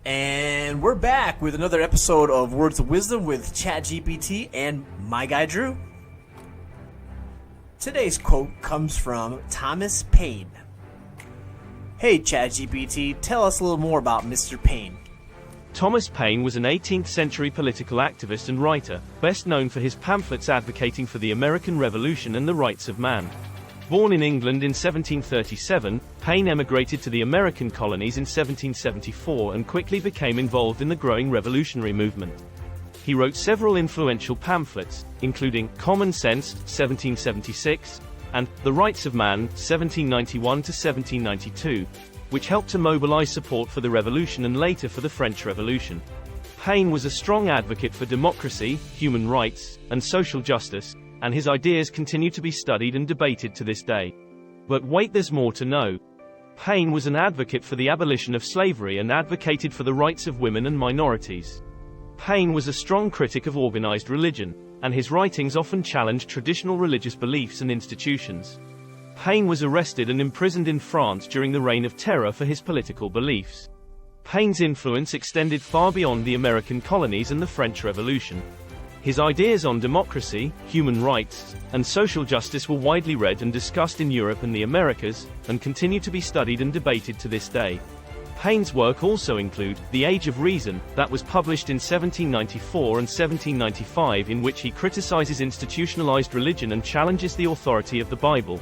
And we're back with another episode of Words of Wisdom with ChatGPT and my guy Drew. Today's quote comes from Thomas Paine. Hey ChatGPT, tell us a little more about Mr. Paine. Thomas Paine was an 18th century political activist and writer, best known for his pamphlets advocating for the American Revolution and the rights of man. Born in England in 1737, Paine emigrated to the American colonies in 1774 and quickly became involved in the growing revolutionary movement. He wrote several influential pamphlets, including Common Sense, 1776, and The Rights of Man, 1791 to 1792, which helped to mobilize support for the revolution and later for the French Revolution. Paine was a strong advocate for democracy, human rights, and social justice, and his ideas continue to be studied and debated to this day. But wait, there's more to know. Paine was an advocate for the abolition of slavery and advocated for the rights of women and minorities. Paine was a strong critic of organized religion, and his writings often challenged traditional religious beliefs and institutions. Paine was arrested and imprisoned in France during the Reign of Terror for his political beliefs. Paine's influence extended far beyond the American colonies and the French Revolution. His ideas on democracy, human rights, and social justice were widely read and discussed in Europe and the Americas, and continue to be studied and debated to this day. Paine's work also include The Age of Reason, that was published in 1794 and 1795, in which he criticizes institutionalized religion and challenges the authority of the Bible.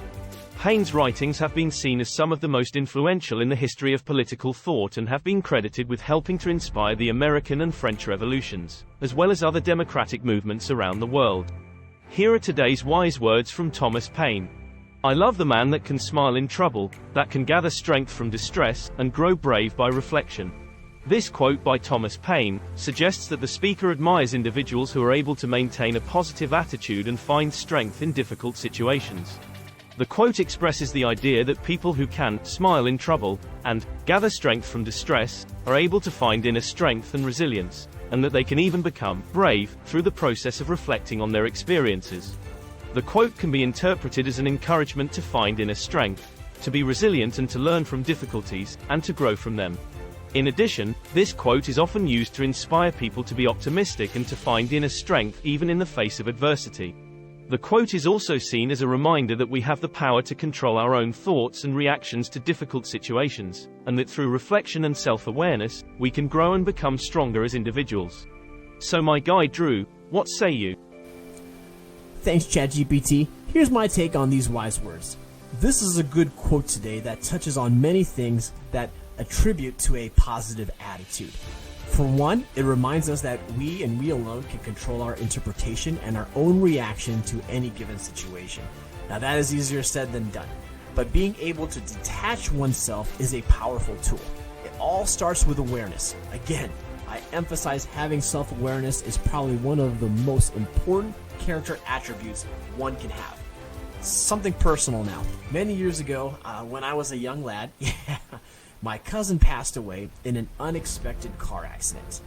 Paine's writings have been seen as some of the most influential in the history of political thought and have been credited with helping to inspire the American and French revolutions, as well as other democratic movements around the world. Here are today's wise words from Thomas Paine. I love the man that can smile in trouble, that can gather strength from distress, and grow brave by reflection. This quote by Thomas Paine suggests that the speaker admires individuals who are able to maintain a positive attitude and find strength in difficult situations. The quote expresses the idea that people who can smile in trouble and gather strength from distress are able to find inner strength and resilience, and that they can even become brave through the process of reflecting on their experiences. The quote can be interpreted as an encouragement to find inner strength, to be resilient and to learn from difficulties, and to grow from them. In addition, this quote is often used to inspire people to be optimistic and to find inner strength even in the face of adversity. The quote is also seen as a reminder that we have the power to control our own thoughts and reactions to difficult situations, and that through reflection and self-awareness, we can grow and become stronger as individuals. So my guy Drew, what say you? Thanks ChatGPT. Here's my take on these wise words. This is a good quote today that touches on many things that attribute to a positive attitude. For one, it reminds us that we and we alone can control our interpretation and our own reaction to any given situation. Now that is easier said than done, but being able to detach oneself is a powerful tool. It all starts with awareness. Again, I emphasize having self-awareness is probably one of the most important character attributes one can have. Something personal now. Many years ago, when I was a young lad, my cousin passed away in an unexpected car accident.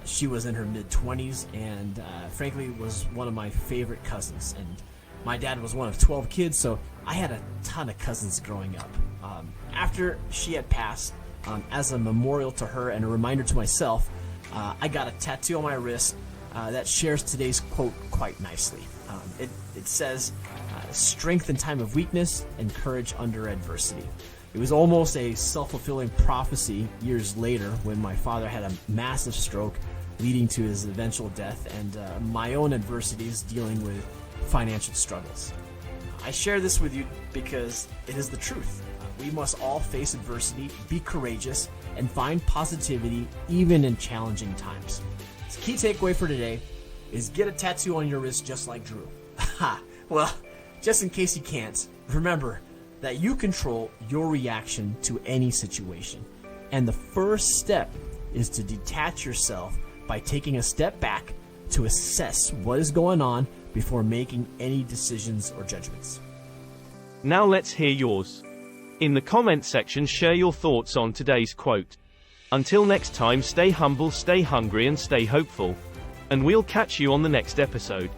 She was in her mid-20s and frankly was one of my favorite cousins. And my dad was one of 12 kids, so I had a ton of cousins growing up. After she had passed, as a memorial to her and a reminder to myself, I got a tattoo on my wrist that shares today's quote quite nicely. It says, strength in time of weakness and courage under adversity. It was almost a self-fulfilling prophecy years later when my father had a massive stroke leading to his eventual death and my own adversities dealing with financial struggles. I share this with you because it is the truth. We must all face adversity, be courageous, and find positivity even in challenging times. The key takeaway for today is get a tattoo on your wrist just like Drew. Well, just in case you can't, remember that you control your reaction to any situation. And the first step is to detach yourself by taking a step back to assess what is going on before making any decisions or judgments. Now let's hear yours. In the comment section, share your thoughts on today's quote. Until next time, stay humble, stay hungry, and stay hopeful. And we'll catch you on the next episode.